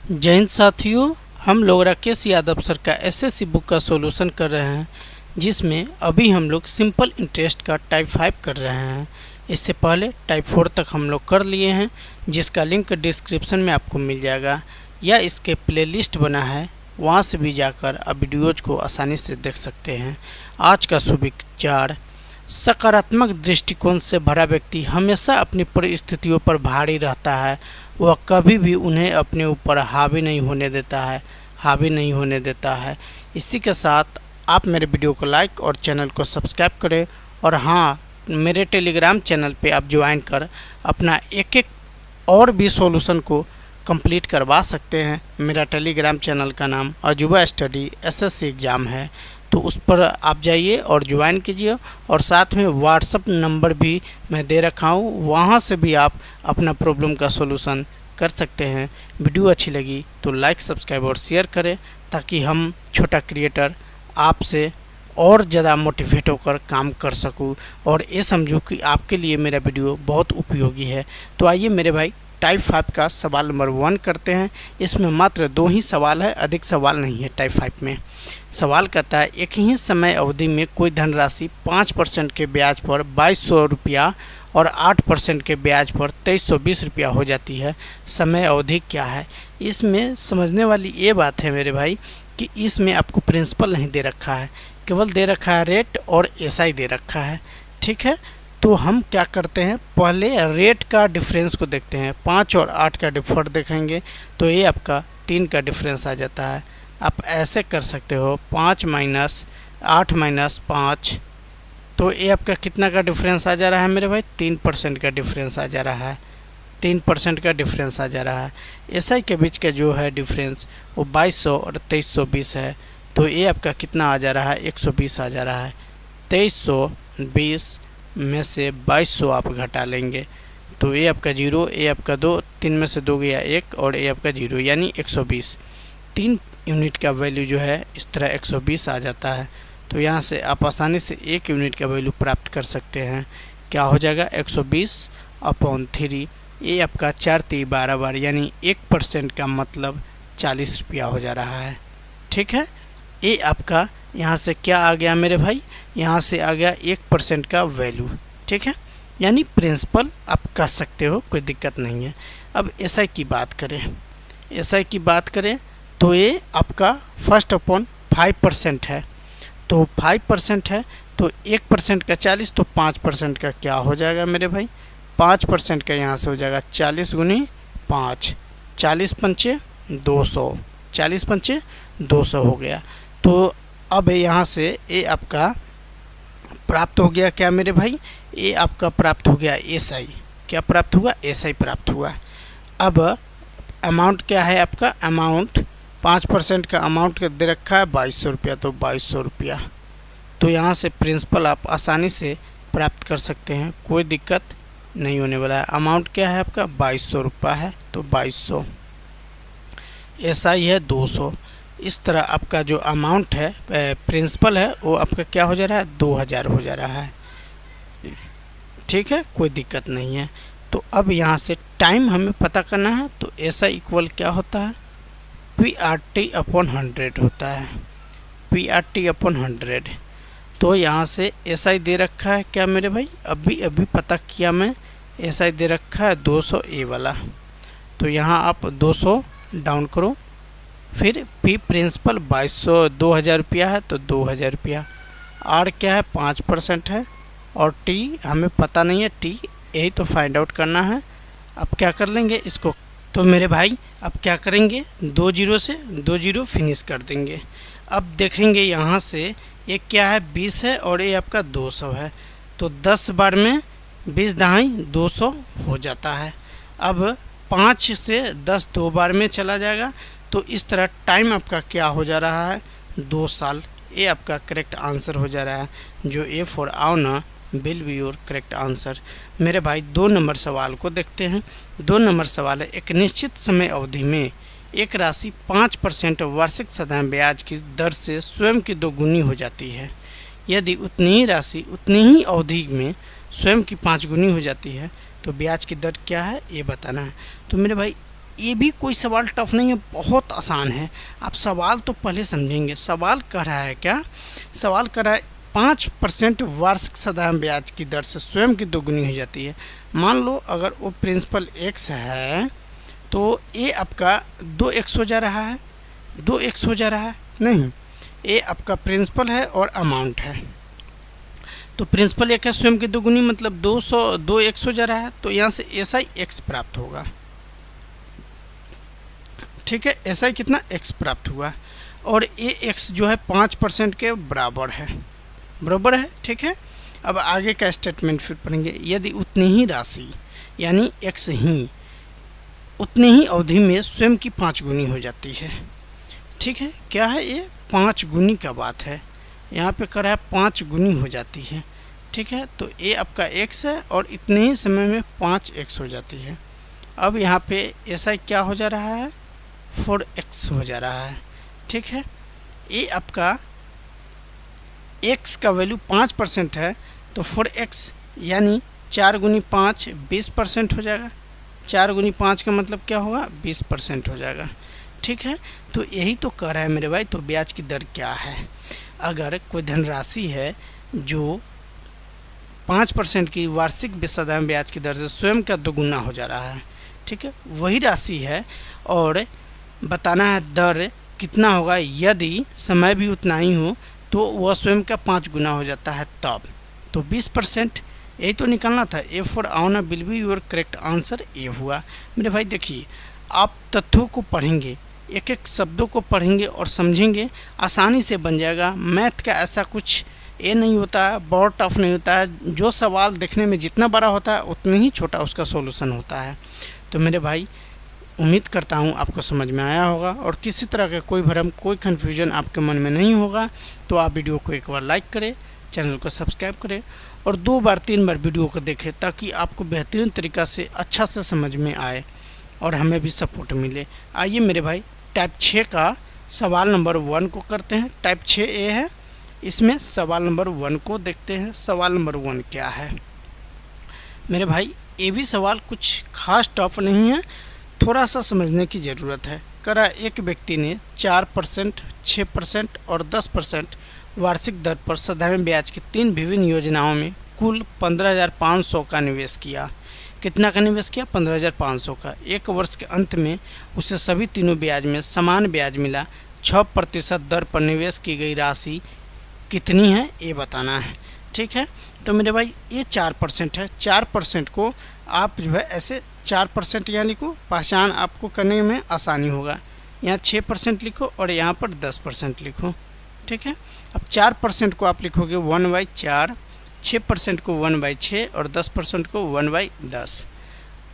जय हिंद साथियों, हम लोग राकेश यादव सर का एसएससी बुक का सॉल्यूशन कर रहे हैं, जिसमें अभी हम लोग सिंपल इंटरेस्ट का टाइप 5 कर रहे हैं। इससे पहले टाइप 4 तक हम लोग कर लिए हैं, जिसका लिंक डिस्क्रिप्शन में आपको मिल जाएगा या इसके प्लेलिस्ट बना है, वहां से भी जाकर आप वीडियोज को आसानी से देख सकते हैं। आज का सुविचार: सकारात्मक दृष्टिकोण से भरा व्यक्ति हमेशा अपनी परिस्थितियों पर भारी रहता है। वह कभी भी उन्हें अपने ऊपर हावी नहीं होने देता है। इसी के साथ आप मेरे वीडियो को लाइक और चैनल को सब्सक्राइब करें। और हाँ, मेरे टेलीग्राम चैनल पे आप ज्वाइन कर अपना एक और भी सॉल्यूशन को कंप्लीट करवा सकते हैं। मेरा टेलीग्राम चैनल का नाम अजूबा स्टडी एसएससी एग्ज़ाम है, तो उस पर आप जाइए और ज्वाइन कीजिए। और साथ में व्हाट्सअप नंबर भी मैं दे रखा हूँ, वहाँ से भी आप अपना प्रॉब्लम का सॉल्यूशन कर सकते हैं। वीडियो अच्छी लगी तो लाइक, सब्सक्राइब और शेयर करें, ताकि हम छोटा क्रिएटर आपसे और ज़्यादा मोटिवेट होकर काम कर सकूं और ये समझूं कि आपके लिए मेरा वीडियो बहुत उपयोगी है। तो आइए मेरे भाई, टाइप 5 का सवाल नंबर 1 करते हैं। इसमें मात्र 2 ही सवाल है, अधिक सवाल नहीं है। टाइप 5 में सवाल कहता है, एक ही समय अवधि में कोई धनराशि 5% के ब्याज पर 2200 रुपया और 8% के ब्याज पर 2320 रुपया हो जाती है। समय अवधि क्या है? इसमें समझने वाली ये बात है मेरे भाई कि इसमें आपको प्रिंसिपल नहीं दे रखा है, केवल दे रखा है रेट और एसआई दे रखा है। ठीक है, तो हम क्या करते हैं, पहले रेट का डिफरेंस को देखते हैं। 5 और 8 का डिफर देखेंगे तो ये आपका 3 का डिफरेंस आ जाता है। आप ऐसे कर सकते हो, 5 माइनस 8 माइनस 5, तो ये आपका कितना का डिफरेंस आ जा रहा है मेरे भाई? 3% का डिफरेंस आ जा रहा है। 3% का डिफरेंस आ जा रहा है। एसआई के बीच का जो है डिफरेंस वो 2200 और 2320 है, तो ये आपका कितना आ जा रहा है? 120 आ जा रहा है। 2320 में से 2200 आप घटा लेंगे तो ये आपका 0, ये आपका 2, 3 में से 2 गया 1 और ये आपका 0, यानी 120। 3 यूनिट का वैल्यू जो है इस तरह 120 आ जाता है। तो यहाँ से आप आसानी से 1 यूनिट का वैल्यू प्राप्त कर सकते हैं। क्या हो जाएगा? 120/3। ये आपका 4 3 12 बार, यानी 1% का मतलब 40 रुपया हो जा रहा है। ठीक है, ये आपका यहाँ से क्या आ गया मेरे भाई? यहाँ से आ गया 1% का वैल्यू। ठीक है, यानी प्रिंसिपल आप कह सकते हो, कोई दिक्कत नहीं है। अब एसआई की बात करें तो ये आपका 1/5% है। तो 5% है तो 1% का 40, तो 5% का क्या हो जाएगा मेरे भाई? 5% का यहाँ से हो जाएगा 40 गुनी 5, 40 पंचे 200, 40 पंचे 200 हो गया। तो अब यहाँ से ये आपका प्राप्त हो गया क्या मेरे भाई? ये आपका प्राप्त हो गया एसआई। क्या प्राप्त हुआ? एसआई प्राप्त हुआ। अब अमाउंट क्या है आपका? अमाउंट 5% का अमाउंट दे रखा है 2200 रुपया, तो 2200 रुपया। तो यहाँ से प्रिंसिपल आप आसानी से प्राप्त कर सकते हैं, कोई दिक्कत नहीं होने वाला है। अमाउंट क्या है आपका? 2200 रुपया है, तो 2200। एसआई है 200। इस तरह आपका जो अमाउंट है, प्रिंसिपल है, वो आपका क्या हो जा रहा है? 2000 हो जा रहा है। ठीक है, कोई दिक्कत नहीं है। तो अब यहाँ से टाइम हमें पता करना है, तो ऐसा इक्वल क्या होता है? PRT/100 होता है। PRT/100। तो यहाँ से एसआई दे रखा है क्या मेरे भाई? अभी पता किया मैं, एसआई दे रखा है 200 ए वाला। तो यहाँ आप 200 डाउन करो, फिर पी प्रिंसिपल 2000 रुपया है, तो 2000 रुपया। आर क्या है? 5% है। और टी हमें पता नहीं है, टी यही तो फाइंड आउट करना है। अब क्या कर लेंगे इसको? तो मेरे भाई अब क्या करेंगे? 2 0 से 2 0 फिनिश कर देंगे। अब देखेंगे यहाँ से ये क्या है? 20 है और ये आपका 200 है, तो 10 बार में 20 दहाई 200 हो जाता है। अब 5 से 10 2 बार में चला जाएगा, तो इस तरह टाइम आपका क्या हो जा रहा है? 2 साल। ये आपका करेक्ट आंसर हो जा रहा है, जो ए फॉर आउना will be your correct answer. मेरे भाई 2 नंबर सवाल को देखते हैं। 2 नंबर सवाल है, एक निश्चित समय अवधि में एक राशि 5% वार्षिक साधारण ब्याज की दर से स्वयं की 2 गुनी हो जाती है। यदि उतनी ही राशि उतनी ही अवधि में स्वयं की 5 गुनी हो जाती है, तो ब्याज की दर क्या है ये बताना है। तो मेरे भाई ये भी कोई सवाल टफ नहीं है, बहुत आसान है। आप सवाल तो पहले समझेंगे। सवाल कह रहा है क्या, सवाल कह रहा है 5% वार्षिक साधारण ब्याज की दर से स्वयं की दोगुनी हो जाती है। मान लो अगर वो प्रिंसिपल x है तो ये आपका 2x हो जा रहा है, 2x हो जा रहा है नहीं, ये आपका प्रिंसिपल है और अमाउंट है। तो प्रिंसिपल एक है, स्वयं की दोगुनी मतलब 2x हो जा रहा है, तो यहाँ से SI x प्राप्त होगा। ठीक है, SI कितना x प्राप्त हुआ और ये x जो है 5% के बराबर है, बराबर है। ठीक है, अब आगे का स्टेटमेंट फिर पढ़ेंगे। यदि उतनी ही राशि यानी x ही उतनी ही अवधि में स्वयं की 5 गुनी हो जाती है। ठीक है, क्या है ये 5 गुनी का बात है, यहाँ पे कर रहा है 5 गुनी हो जाती है। ठीक है, तो ये आपका x है और इतने ही समय में 5x हो जाती है। अब यहाँ पे SI क्या हो जा रहा है, 4x हो जा रहा है। ठीक है, ये आपका x का वैल्यू 5% है, तो 4x यानी 4 गुनी 5 20% हो जाएगा। 4 गुनी 5 का मतलब क्या होगा, 20% हो जाएगा। ठीक है, तो यही तो कह रहा है मेरे भाई। तो ब्याज की दर क्या है, अगर कोई धनराशि है जो 5% की वार्षिक साधारण ब्याज की दर से स्वयं का दोगुना हो जा रहा है। ठीक है, वही राशि है और बताना है दर कितना होगा, यदि समय भी उतना ही हो तो वह स्वयं का 5 गुना हो जाता है तब। तो 20%, यही तो निकालना था। ए फॉर आउना will be your correct answer A हुआ। मेरे भाई देखिए, आप तथ्यों को पढ़ेंगे, एक एक शब्दों को पढ़ेंगे और समझेंगे, आसानी से बन जाएगा। मैथ का ऐसा कुछ ये नहीं होता है, बहुत टफ नहीं होता है। जो सवाल देखने में जितना बड़ा होता है उतनी ही छोटा उसका सॉल्यूशन होता है। तो मेरे भाई उम्मीद करता हूँ आपको समझ में आया होगा और किसी तरह का कोई भ्रम, कोई कन्फ्यूजन आपके मन में नहीं होगा। तो आप वीडियो को एक बार लाइक करें, चैनल को सब्सक्राइब करें और 2 बार 3 बार वीडियो को देखें, ताकि आपको बेहतरीन तरीक़ा से अच्छा से समझ में आए और हमें भी सपोर्ट मिले। आइए मेरे भाई, टाइप 6 का सवाल नंबर 1 को करते हैं। टाइप 6A है, इसमें सवाल नंबर 1 को देखते हैं। सवाल नंबर 1 क्या है मेरे भाई, ये भी सवाल कुछ खास टफ नहीं है, थोड़ा सा समझने की ज़रूरत है। करा एक व्यक्ति ने 4%, 6% और 10% वार्षिक दर पर साधारण ब्याज की 3 विभिन्न योजनाओं में कुल 15,500 का निवेश किया। कितना का निवेश किया, 15,500 का। एक वर्ष के अंत में उसे सभी तीनों ब्याज में समान ब्याज मिला। 6% दर पर निवेश की गई राशि कितनी है ये बताना है। ठीक है, तो मेरे भाई ये 4% है। 4% को आप जो है ऐसे 4% यानी को पहचान आपको करने में आसानी होगा। यहाँ 6% लिखो और यहाँ पर 10% लिखो। ठीक है, अब 4% को आप लिखोगे 1/4, 6% को 1/6 और 10% को 1/10।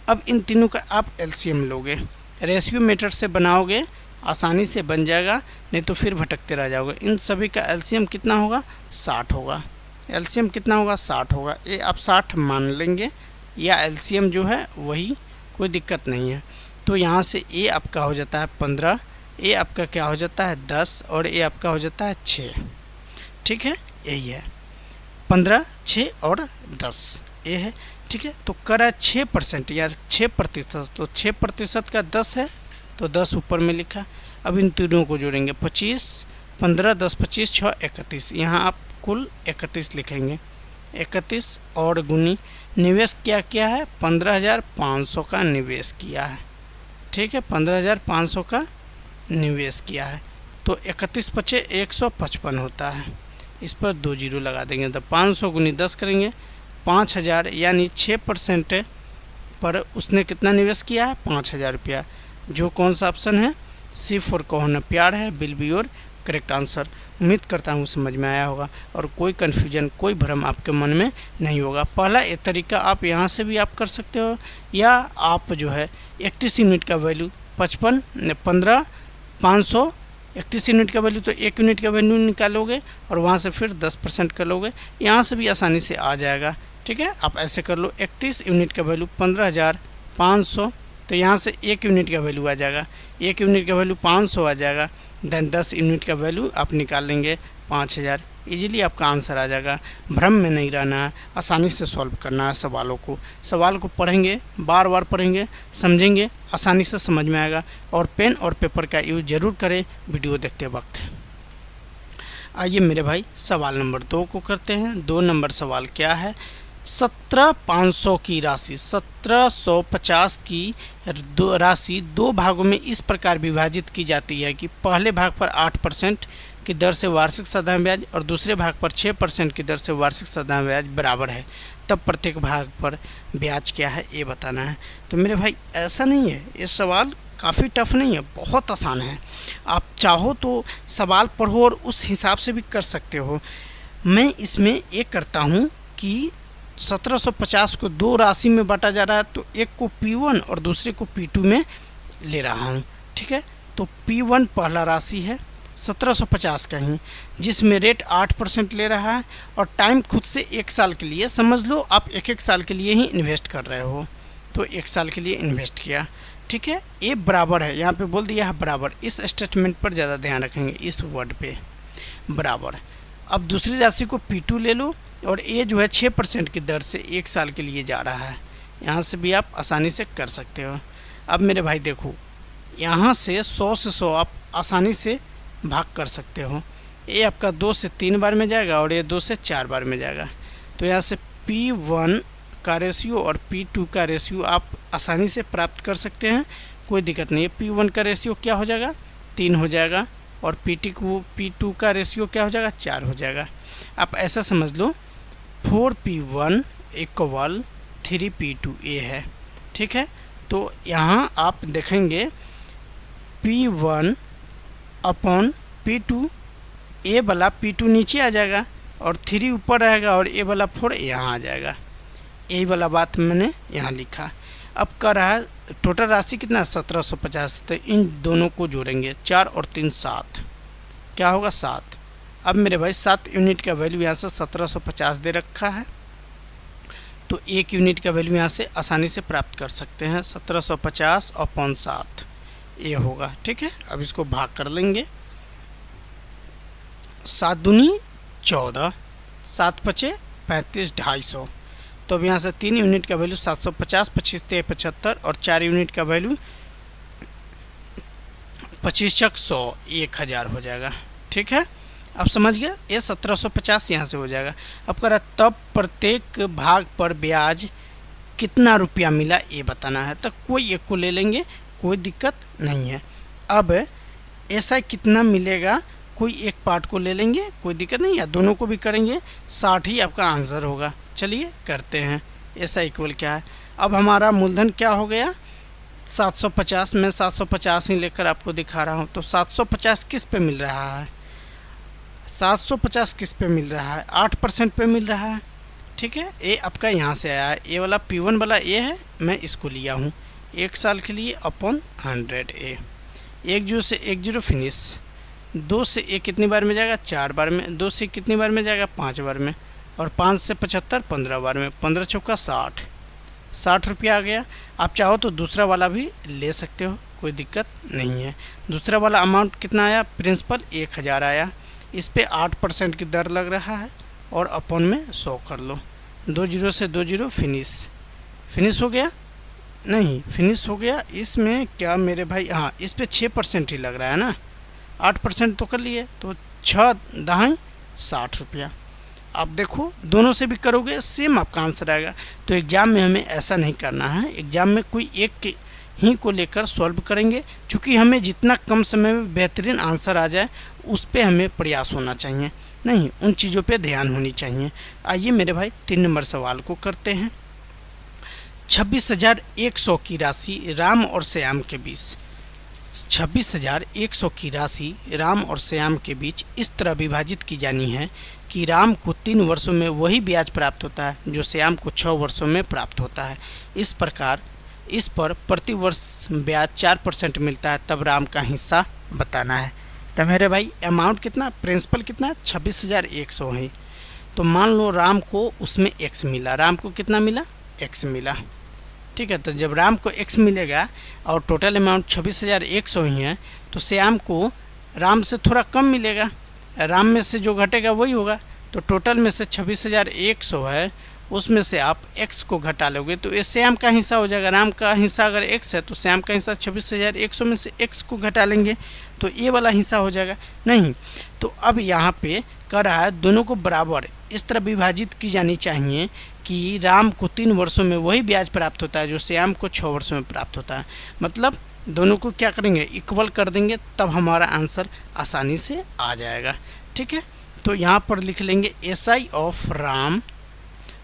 अब इन तीनों का आप LCM लोगे, रेशियो मेथड से बनाओगे, आसानी से बन जाएगा, नहीं तो फिर भटकते रह जाओगे। इन सभी का LCM कितना होगा, 60 होगा। LCM कितना होगा, 60 होगा। ये आप 60 मान लेंगे, या LCM जो है वही, कोई दिक्कत नहीं है। तो यहाँ से ये आपका हो जाता है 15, ये आपका क्या हो जाता है 10 और ये आपका हो जाता है 6। ठीक है, यही है 15, 6 और 10 ये है। ठीक है, तो करा 6% या 6%, तो 6% का 10 है तो 10 ऊपर में लिखा। अब इन तीनों को जोड़ेंगे, 25, 15, 10, 25, 6, 31। यहाँ आप कुल 31 लिखेंगे। 31 और गुनी निवेश क्या किया है, 15,500 का निवेश किया है। ठीक है, 15,500 का निवेश किया है। तो 31 × 5 = 155 होता है। इस पर 2 जीरो लगा देंगे, तो 500 × 10 करेंगे 5,000, यानी 6% पर उसने कितना निवेश किया है, 5,000 रुपया। जो कौन सा ऑप्शन है, सी फॉर कहो न प्यार है, will be your correct answer. उम्मीद करता हूँ समझ में आया होगा और कोई कन्फ्यूजन, कोई भ्रम आपके मन में नहीं होगा। पहला ये तरीका आप यहाँ से भी आप कर सकते हो, या आप जो है 31 यूनिट का वैल्यू 15,500 31 यूनिट का वैल्यू, तो 1 यूनिट का वैल्यू निकालोगे और वहाँ से फिर 10% कर लोगे, यहाँ से भी आसानी से आ जाएगा। ठीक है, आप ऐसे कर लो, 31 यूनिट का वैल्यू 15,500 तो यहाँ से 1 यूनिट का वैल्यू आ जाएगा, 1 यूनिट का वैल्यू 500 आ जाएगा, देन 10 यूनिट का वैल्यू आप निकाल लेंगे 5000। इजीली आपका आंसर आ जाएगा। भ्रम में नहीं रहना है, आसानी से सॉल्व करना है सवाल को पढ़ेंगे, बार बार पढ़ेंगे, समझेंगे, आसानी से समझ में आएगा। और पेन और पेपर का यूज़ ज़रूर करें वीडियो देखते वक्त। आइए मेरे भाई सवाल नंबर 2 को करते हैं। 2 नंबर सवाल क्या है, 17,500 की राशि 1750 की राशि 2 भागों में इस प्रकार विभाजित की जाती है कि पहले भाग पर 8% की दर से वार्षिक साधारण ब्याज और दूसरे भाग पर 6% की दर से वार्षिक साधारण ब्याज बराबर है, तब प्रत्येक भाग पर ब्याज क्या है ये बताना है। तो मेरे भाई ऐसा नहीं है, ये सवाल काफ़ी टफ नहीं है, बहुत आसान है। आप चाहो तो सवाल पढ़ो और उस हिसाब से भी कर सकते हो। मैं इसमें एक करता हूँ कि 1750 को 2 राशि में बांटा जा रहा है, तो एक को P1 और दूसरे को P2 में ले रहा हूँ। ठीक है, तो P1 पहला राशि है 1750 का ही, जिसमें रेट 8% ले रहा है और टाइम खुद से 1 साल के लिए समझ लो, आप 1-1 साल के लिए ही इन्वेस्ट कर रहे हो, तो 1 साल के लिए इन्वेस्ट किया। ठीक है, ये बराबर है, यहाँ पे बोल दिया है बराबर। इस स्टेटमेंट पर ज़्यादा ध्यान रखेंगे, इस वर्ड पे बराबर। अब दूसरी राशि को P2 ले लो और ये जो है 6% की दर से 1 साल के लिए जा रहा है। यहाँ से भी आप आसानी से कर सकते हो। अब मेरे भाई देखो, यहाँ से 100 से 100 आप आसानी से भाग कर सकते हो। ये आपका 2 से 3 बार में जाएगा और ये 2 से 4 बार में जाएगा। तो यहाँ से P1 का रेशियो और P2 का रेशियो आप आसानी से प्राप्त कर सकते हैं, कोई दिक्कत नहीं है। P1 का रेशियो क्या हो जाएगा, 3 हो जाएगा और P2 का रेशियो क्या हो जाएगा, 4 हो जाएगा। आप ऐसा समझ लो 4P1 = 3P2 ये है। ठीक है, तो यहाँ आप देखेंगे P1 अपॉन P2, ए वाला P2 नीचे आ जाएगा और 3 ऊपर रहेगा और ए वाला 4 यहाँ आ जाएगा। यही वाला बात मैंने यहाँ लिखा। अब कर रहा है टोटल राशि कितना, 1750, तो इन दोनों को जोड़ेंगे, 4 और 3 7, क्या होगा 7। अब मेरे भाई 7 यूनिट का वैल्यू यहाँ से 1750 दे रखा है, तो 1 यूनिट का वैल्यू यहाँ से आसानी से प्राप्त कर सकते हैं, 1750 अपॉन 7 ये होगा। ठीक है, अब इसको भाग कर लेंगे, 7 दूनी 14, 7 पचे 35, 250। तो अब यहाँ से 3 यूनिट का वैल्यू 750, 25 × 75 और 4 यूनिट का वैल्यू 25 × 100, 1000 हो जाएगा। ठीक है, अब समझ गया, ये 1750 यहाँ से हो जाएगा। अब कह रहा तब प्रत्येक भाग पर ब्याज कितना रुपया मिला ये बताना है, तो कोई एक को ले लेंगे, कोई दिक्कत नहीं है। अब ऐसा कितना मिलेगा, कोई एक पार्ट को ले लेंगे, कोई दिक्कत नहीं, या दोनों को भी करेंगे, 60 ही आपका आंसर होगा। चलिए करते हैं, ऐसा इक्वल क्या है। अब हमारा मूलधन क्या हो गया, 750। मैं 750 ही लेकर आपको दिखा रहा हूँ। तो 750 किस पे मिल रहा है, 750 किस पे मिल रहा है, 8% पे मिल रहा है। ठीक है, ये आपका यहाँ से आया है, ये वाला P1 वाला ये है, मैं इसको लिया हूँ 1 साल के लिए अपॉन 100 ए। 1 0 से 1 0 फिनिश। 2 से 1 कितनी बार में जाएगा, 4 बार में। 2 से कितनी बार में जाएगा, 5 बार में। और 5 से 75 15 बार में। 15 चौका 60, 60 रुपया आ गया। आप चाहो तो दूसरा वाला भी ले सकते हो, कोई दिक्कत नहीं है। दूसरा वाला अमाउंट कितना आया, प्रिंसिपल 1000 आया। इस पे 8% की दर लग रहा है और अपॉन में 100 कर लो। 2 0 से 2 0 फिनिश। फिनिश हो गया, नहीं फिनिश हो गया। इसमें क्या मेरे भाई, हाँ इस पे 6% ही लग रहा है ना, 8% तो कर लिए, तो 6 दहाई 60 रुपया। आप देखो दोनों से भी करोगे सेम आपका आंसर आएगा। तो एग्ज़ाम में हमें ऐसा नहीं करना है, एग्ज़ाम में कोई एक के ही को लेकर सॉल्व करेंगे, क्योंकि हमें जितना कम समय में बेहतरीन आंसर आ जाए उस पे हमें प्रयास होना चाहिए, नहीं उन चीज़ों पे ध्यान होनी चाहिए। आइए मेरे भाई 3 नंबर सवाल को करते हैं। 26,100 की राशि राम और श्याम के बीच, 26,100 की राशि राम और श्याम के बीच इस तरह विभाजित की जानी है कि राम को 3 वर्षों में वही ब्याज प्राप्त होता है जो श्याम को 6 वर्षों में प्राप्त होता है। इस प्रकार इस पर प्रति वर्ष ब्याज 4% मिलता है, तब राम का हिस्सा बताना है। तो मेरे भाई अमाउंट कितना, प्रिंसिपल कितना, 26,100 है। तो मान लो राम को उसमें x मिला, राम को कितना मिला, x मिला। ठीक है। तो जब राम को x मिलेगा और टोटल अमाउंट 26,100 ही है, तो श्याम को राम से थोड़ा कम मिलेगा, राम में से जो घटेगा वही होगा। तो टोटल में से 26,100 है, उसमें से आप x को घटा लोगे तो ये श्याम का हिस्सा हो जाएगा। राम का हिस्सा अगर x है तो श्याम का हिस्सा 26,100 में से x को घटा लेंगे तो ये वाला हिस्सा हो जाएगा। नहीं तो अब यहाँ पे कर रहा है दोनों को बराबर इस तरह विभाजित की जानी चाहिए कि राम को 3 वर्षों में वही ब्याज प्राप्त होता है जो श्याम को 6 वर्षों में प्राप्त होता है। मतलब दोनों को क्या करेंगे, इक्वल कर देंगे, तब हमारा आंसर आसानी से आ जाएगा। ठीक है। तो यहाँ पर लिख लेंगे SI ऑफ राम,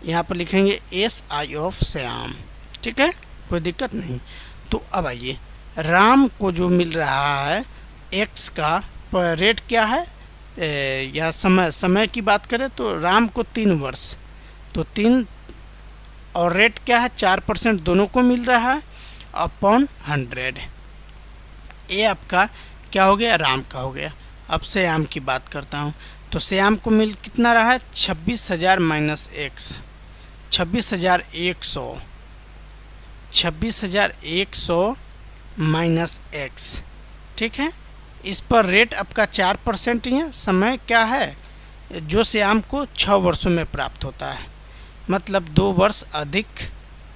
यहाँ पर लिखेंगे SI ऑफ श्याम। ठीक है, कोई दिक्कत नहीं। तो अब आइए, राम को जो मिल रहा है x का रेट क्या है, या समय की बात करें तो राम को 3 वर्ष, तो 3 और रेट क्या है 4% दोनों को मिल रहा है अपॉन 100। ये आपका क्या हो गया, राम का हो गया। अब श्याम की बात करता हूँ, तो श्याम को मिल कितना रहा है 26,000 माइनस x, 26,100, 26,100 माइनस x। ठीक है, इस पर रेट आपका 4% ही है, समय क्या है जो श्याम को 6 वर्षों में प्राप्त होता है, मतलब 2 वर्ष अधिक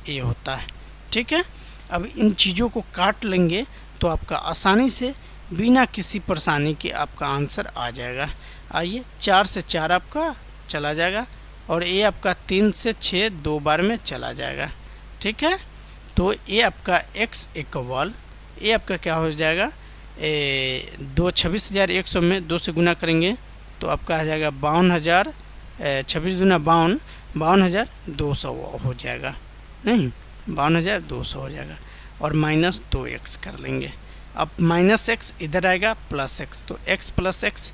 ये होता है। ठीक है, अब इन चीज़ों को काट लेंगे तो आपका आसानी से बिना किसी परेशानी के आपका आंसर आ जाएगा। आइए, 4 से 4 आपका चला जाएगा और ये आपका 3 से 6 2 बार में चला जाएगा। ठीक है, तो ये आपका x इक्वल, ये आपका क्या हो जाएगा, 26,100 में 2 से गुना करेंगे तो आपका आ जाएगा 52,000, 26 दूना 52, 52,200 हो जाएगा। नहीं, 52,200 हो जाएगा और माइनस 2x कर लेंगे। अब माइनस x इधर आएगा प्लस x, तो x plus x,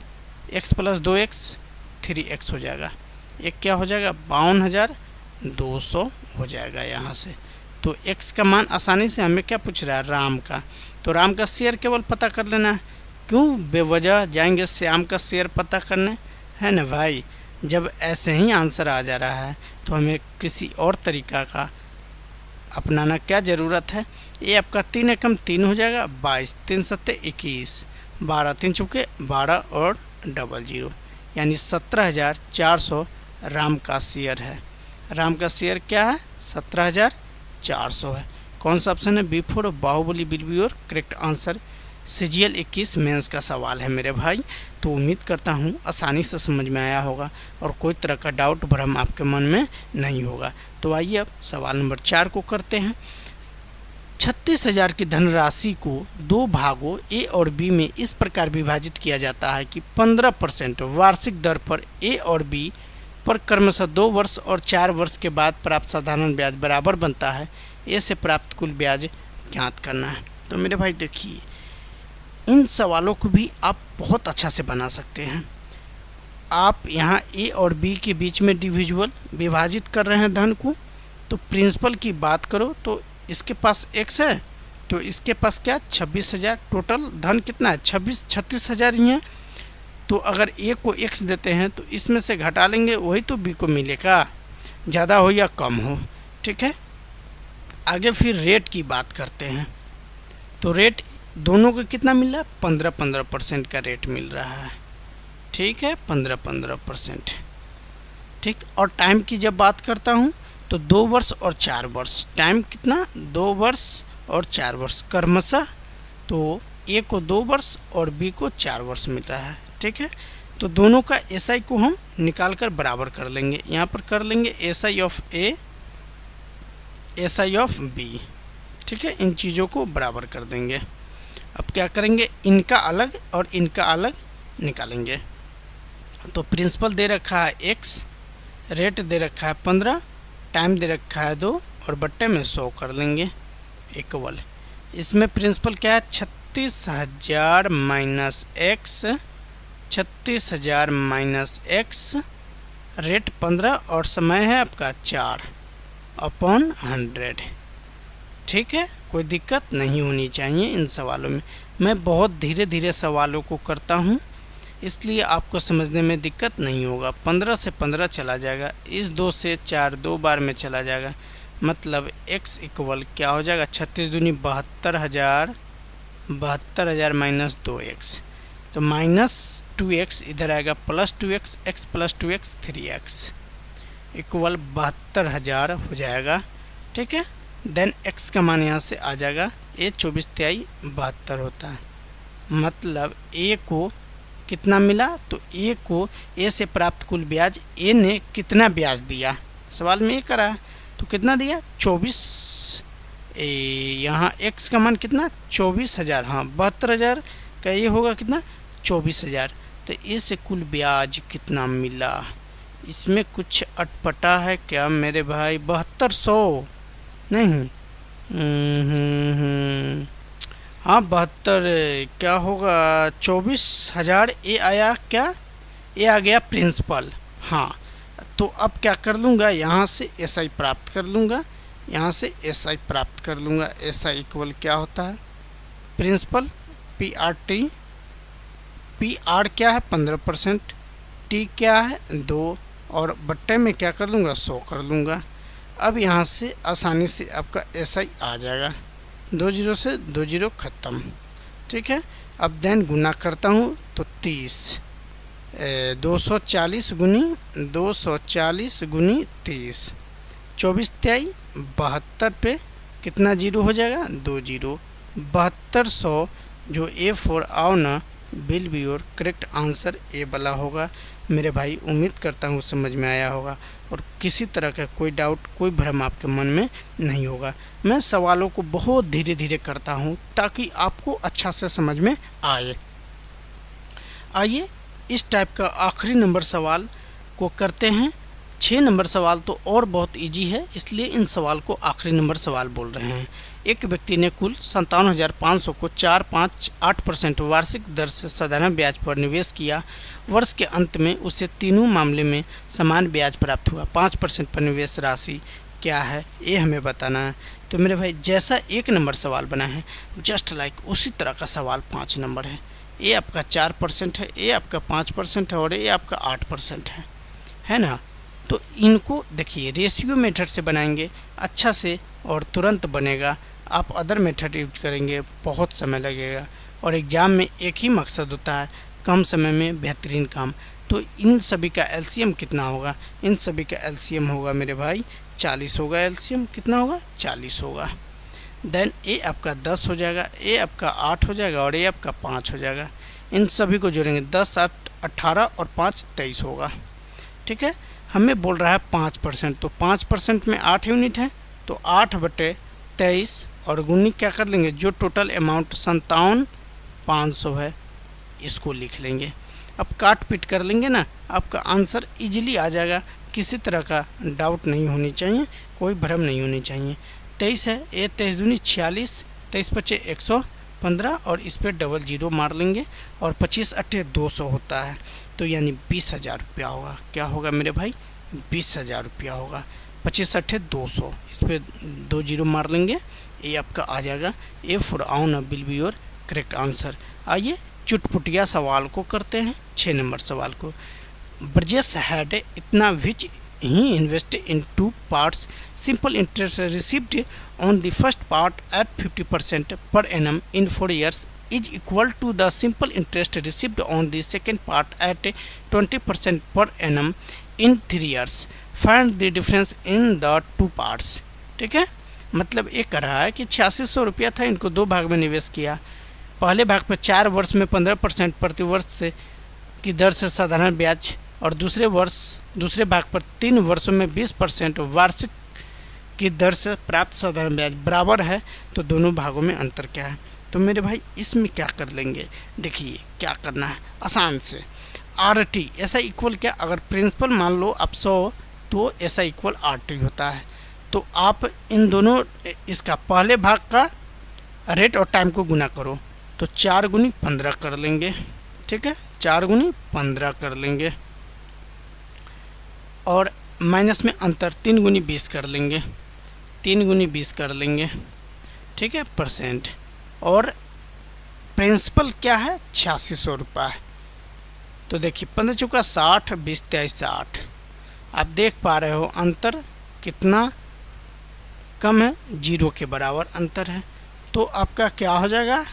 x plus 2x 3x हो जाएगा। एक क्या हो जाएगा 52,200 हो जाएगा यहाँ से। तो x का मान आसानी से हमें क्या पूछ रहा है, राम का, तो राम का शेयर केवल पता कर लेना है। क्यों बेवजह जाएंगे श्याम का शेयर पता करने, है ना भाई। जब ऐसे ही आंसर आ जा रहा है तो हमें किसी और तरीका का अपनाना क्या ज़रूरत है। ये आपका 3 एकम 3 हो जाएगा, 22, 3 सत्ते 21, 12, 3 चुके 12 और 00, यानी 17,400 राम का शेयर है। राम का शेयर क्या है 17,400 है। कौन सा ऑप्शन है, B4 बाहुबली will be your correct answer. CGL 21 mains का सवाल है मेरे भाई। तो उम्मीद करता हूँ आसानी से समझ में आया होगा और कोई तरह का डाउट भ्रम आपके मन में नहीं होगा। तो आइए अब सवाल नंबर 4 को करते हैं। 36,000 की धनराशि को 2 भागों A और B में इस प्रकार विभाजित किया जाता है कि 15% वार्षिक दर पर A और B पर क्रमशः 2 वर्ष और 4 वर्ष के बाद प्राप्त साधारण ब्याज बराबर बनता है। ए से प्राप्त कुल ब्याज ज्ञात करना है। तो मेरे भाई देखिए, इन सवालों को भी आप बहुत अच्छा से बना सकते हैं। आप यहाँ A और B के बीच में डिविजिबल विभाजित कर रहे हैं धन को, तो प्रिंसिपल की बात करो तो इसके पास x है, तो इसके पास क्या 26,000, टोटल धन कितना है 36,000 ही है। तो अगर A को x देते हैं तो इसमें से घटा लेंगे, वही तो B को मिलेगा, ज़्यादा हो या कम हो। ठीक है, आगे फिर रेट की बात करते हैं। तो रेट दोनों को कितना मिल रहा है 15% का रेट मिल रहा है। ठीक है, 15%। ठीक, और टाइम की जब बात करता हूँ तो 2 वर्ष और 4 वर्ष, टाइम कितना 2 वर्ष और 4 वर्ष क्रमशः, तो A को 2 वर्ष और B को 4 वर्ष मिल रहा है। ठीक है, तो दोनों का SI को हम निकाल कर बराबर कर लेंगे। यहाँ पर कर लेंगे SI of A, SI of B। ठीक है, इन चीज़ों को बराबर कर देंगे। अब क्या करेंगे, इनका अलग और इनका अलग निकालेंगे। तो प्रिंसिपल दे रखा है x, रेट दे रखा है 15, टाइम दे रखा है 2 और बट्टे में 100 कर लेंगे इक्वल। इसमें प्रिंसिपल क्या है 36,000 minus x, 36,000 minus x, rate 15 और समय है आपका 4 अपॉन 100। ठीक है, कोई दिक्कत नहीं होनी चाहिए इन सवालों में। मैं बहुत धीरे धीरे सवालों को करता हूँ, इसलिए आपको समझने में दिक्कत नहीं होगा। 15 से 15 चला जाएगा, इस 2 से 4 2 बार में चला जाएगा, मतलब x इक्वल क्या हो जाएगा, 36 दूनी 72,000, 72,000 माइनस 2x, तो माइनस 2x इधर आएगा, plus 2x, x plus 2x 3x equal 72,000 हो जाएगा। ठीक है, देन x का मान यहाँ से आ जाएगा, ये 24 तिहाई 72 होता है। मतलब a को कितना मिला, तो a को a से प्राप्त कुल ब्याज, a ने कितना ब्याज दिया, सवाल में ये करा है, तो कितना दिया 24, यहाँ x का मान कितना 24,000, हाँ 72,000 का ये होगा कितना 24,000, तो इससे कुल ब्याज कितना मिला, इसमें कुछ अटपटा है क्या मेरे भाई, 7200 नहीं, हाँ 72 क्या होगा 24,000, ये आया क्या, ये आ गया प्रिंसिपल। हाँ तो अब क्या कर लूँगा, यहाँ से SI प्राप्त कर लूँगा, यहाँ से SI प्राप्त कर लूँगा। SI इक्वल क्या होता है, प्रिंसिपल PRT, PR क्या है 15%, T क्या है 2, और बट्टे में क्या कर लूँगा 100 कर लूँगा। अब यहाँ से आसानी से आपका SI आ जाएगा, 2 जीरो से 2 जीरो ख़त्म। ठीक है, अब देन गुना करता हूँ तो 30, 240 गुनी 240 गुनी 30, 24 तिहाई 72 पे कितना जीरो हो जाएगा 2 जीरो, 7200 जो A4 आओ ना will be your correct answer ए वाला होगा। मेरे भाई उम्मीद करता हूँ समझ में आया होगा और किसी तरह का कोई डाउट कोई भ्रम आपके मन में नहीं होगा। मैं सवालों को बहुत धीरे धीरे करता हूँ ताकि आपको अच्छा से समझ में आए। आइए इस टाइप का आखिरी नंबर सवाल को करते हैं। 6 नंबर सवाल तो और बहुत इजी है, इसलिए इन सवाल को आखिरी नंबर सवाल बोल रहे हैं। एक व्यक्ति ने कुल 57,500 को 4.58% वार्षिक दर से साधारण ब्याज पर निवेश किया। वर्ष के अंत में उसे तीनों मामले में समान ब्याज प्राप्त हुआ। 5% पर निवेश राशि क्या है ये हमें बताना है। तो मेरे भाई जैसा 1 नंबर सवाल बना है जस्ट लाइक उसी तरह का सवाल 5 नंबर है। ये आपका 4% है, ये आपका 5% है और ये आपका 8% है ना। तो इनको देखिए रेशियो मेथड से बनाएंगे अच्छा से और तुरंत बनेगा। आप अदर मेथड यूज करेंगे बहुत समय लगेगा और एग्ज़ाम में एक ही मकसद होता है कम समय में बेहतरीन काम। तो इन सभी का एलसीएम कितना होगा, इन सभी का एलसीएम होगा मेरे भाई 40 होगा। एलसीएम कितना होगा 40 होगा। देन ये आपका 10 हो जाएगा, ये आपका 8 हो जाएगा और ये आपका 5 हो जाएगा। इन सभी को जोड़ेंगे 10 8 18 और 5 23 होगा। ठीक है, हमें बोल रहा है 5%, तो 5% में 8 यूनिट है तो 8/23 और गुनी क्या कर लेंगे जो टोटल अमाउंट 57,500 है इसको लिख लेंगे। अब काट पीट कर लेंगे ना, आपका आंसर इजीली आ जाएगा। किसी तरह का डाउट नहीं होनी चाहिए, कोई भ्रम नहीं होनी चाहिए। 23 है, ये 23 दूनी 46, 23 पचे 115 और इस पर डबल जीरो मार लेंगे और 25 अट्ठे 200 होता है, तो यानी 20,000 रुपया होगा। क्या होगा मेरे भाई 20,000 रुपया होगा। 25 अट्ठे 200, इस पर 2 जीरो मार लेंगे, ये आपका आ जाएगा A4 on will be your correct answer. आइए चुटपुटिया सवाल को करते हैं। 6 नंबर सवाल को। ब्रजेश हैड इतना विच he invested in 2 parts. Simple interest received on the first part at 50% per annum in 4 years is equal to the simple interest received on the second part at 20% per annum in 3 years. Find the difference in the 2 parts. ठीक है, मतलब ये कह रहा है कि 8600 रुपया था, इनको 2 भाग में निवेश किया। पहले भाग पर 4 वर्ष में 15% प्रति वर्ष से की दर से साधारण ब्याज और दूसरे भाग पर 3 वर्षों में 20% वार्षिक की दर से प्राप्त साधारण ब्याज बराबर है। तो दोनों भागों में अंतर क्या है, तो मेरे भाई इसमें क्या कर लेंगे, देखिए क्या करना है आसान से। RT ऐसा इक्वल क्या, अगर प्रिंसिपल मान लो आप 100 तो ऐसा इक्वल RT होता है। तो आप इन दोनों इसका पहले भाग का रेट और टाइम को गुना करो तो 4 गुनी 15 कर लेंगे। ठीक है, 4 गुनी 15 कर लेंगे और माइनस में अंतर 3 गुनी 20 कर लेंगे, 3 गुनी 20 कर लेंगे। ठीक है, परसेंट। और प्रिंसिपल क्या है 8600 रुपये। तो देखिए 15 चौका 60, 20 23 60। आप देख पा रहे हो अंतर कितना कम है, 0 के बराबर अंतर है। तो आपका क्या हो जाएगा,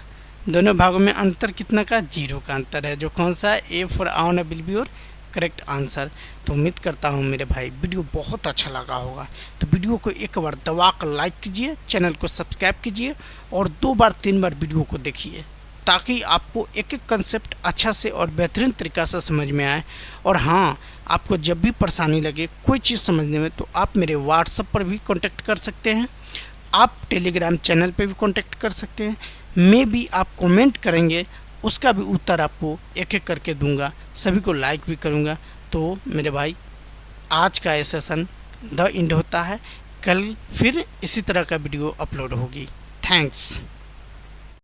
दोनों भागों में अंतर कितना का, 0 का अंतर है, जो कौन सा है, A for on will be your correct answer. तो उम्मीद करता हूँ मेरे भाई वीडियो बहुत अच्छा लगा होगा। तो वीडियो को एक बार दबा कर लाइक कीजिए, चैनल को सब्सक्राइब कीजिए और 2 बार 3 बार वीडियो को देखिए, ताकि आपको एक एक कंसेप्ट अच्छा से और बेहतरीन तरीक़ा से समझ में आए। और हाँ, आपको जब भी परेशानी लगे कोई चीज़ समझने में, तो आप मेरे व्हाट्सएप पर भी कांटेक्ट कर सकते हैं, आप टेलीग्राम चैनल पे भी कांटेक्ट कर सकते हैं, मैं भी आप कमेंट करेंगे उसका भी उत्तर आपको एक एक करके दूंगा, सभी को लाइक भी करूंगा। तो मेरे भाई आज का ये सेशन द एंड होता है, कल फिर इसी तरह का वीडियो अपलोड होगी। थैंक्स।